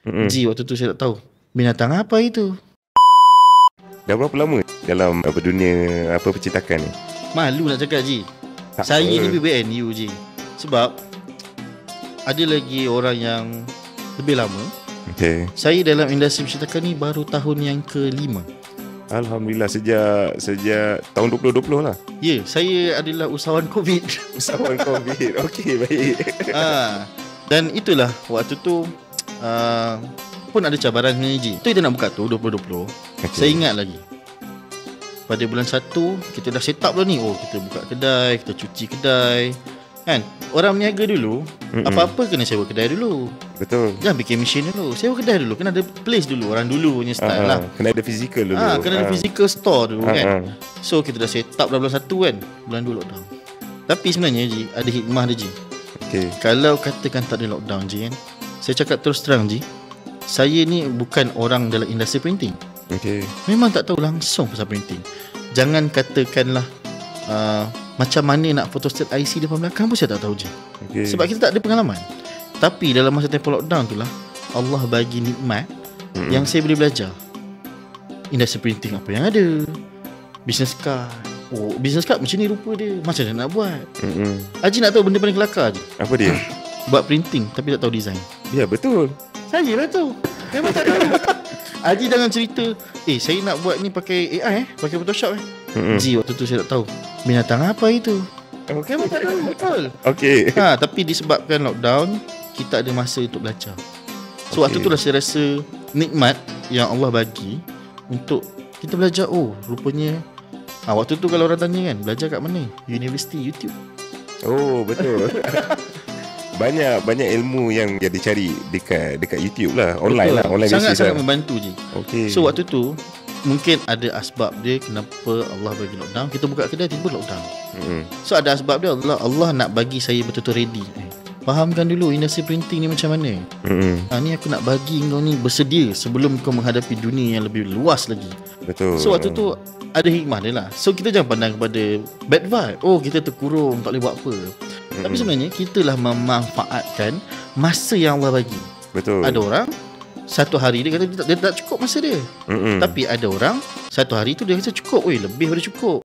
Ji, waktu tu saya tak tahu binatang apa itu. Dah berapa lama dalam dunia percetakan ni? Malu nak cakap, Ji. Tak Saya apa. ni PBNU, Ji. Sebab ada lagi orang yang lebih lama. Okay. Saya dalam industri percetakan ni baru tahun yang ke-5. Alhamdulillah, sejak tahun 2020 lah. Ya, saya adalah usahawan COVID. Usahawan COVID. Okey, baik. Dan itulah waktu tu pun ada cabaran sebenarnya, Ji. Tu kita nak buka tu 2020. Saya ingat lagi, pada bulan 1 kita dah set up dah ni. Oh, kita buka kedai, kita cuci kedai, kan. Orang berniaga dulu, apa-apa kena sewa kedai dulu. Betul. Jangan bikin mesin dulu, sewa kedai dulu. Kena ada place dulu. Orang dulu punya style lah. Kena ada physical dulu. Kena ada physical store dulu, kan. So kita dah set up dah bulan 1 kan. Bulan 2 lockdown. Tapi sebenarnya, Ji, ada hikmah dia, Ji. Okay. Kalau katakan tak ada lockdown, Ji, kan, saya cakap terus terang, Ji, saya ni bukan orang dalam industri printing. Okay. Memang tak tahu langsung pasal printing. Jangan katakanlah macam mana nak photostat IC depan belakang pun saya tak tahu, je. Okay. Sebab kita tak ada pengalaman. Tapi dalam masa tempoh lockdown tu lah, Allah bagi nikmat yang saya boleh belajar industri printing apa yang ada, business card. Oh, business card macam ni rupa dia, macam mana nak buat. Haji nak tahu benda paling kelakar, je. Apa dia? Buat printing tapi tak tahu design. Ya, betul. Saya lah tu, memang tak tahu. Haji jangan cerita, saya nak buat ni pakai AI, pakai Photoshop. Ji, waktu tu saya tak tahu binatang apa itu. Memang tak tahu, betul. Okay. Tapi disebabkan lockdown, kita ada masa untuk belajar. So waktu tu lah saya rasa nikmat yang Allah bagi untuk kita belajar. Oh, rupanya waktu tu kalau orang tanya kan, belajar kat mana? Universiti, YouTube. Oh, betul. Banyak ilmu yang dia dicari dekat YouTube lah, online. Betul. Lah, online sangat membantu, je. Okay. So waktu tu mungkin ada asbab dia kenapa Allah bagi lockdown. Kita buka kedai tiba lockdown. So ada asbab dia. Allah nak bagi saya betul-betul ready. Fahamkan dulu industri printing ni macam mana. Ni aku nak bagi kau ni bersedia sebelum kau menghadapi dunia yang lebih luas lagi. Betul. So waktu tu ada hikmah dia lah. So kita jangan pandang kepada bad vibe. Oh, kita terkurung, tak boleh buat apa. Tapi sebenarnya kita lah memanfaatkan masa yang Allah bagi. Betul. Ada orang satu hari dia kata dia tak cukup masa dia. Tapi ada orang satu hari tu dia rasa cukup. Lebih daripada cukup.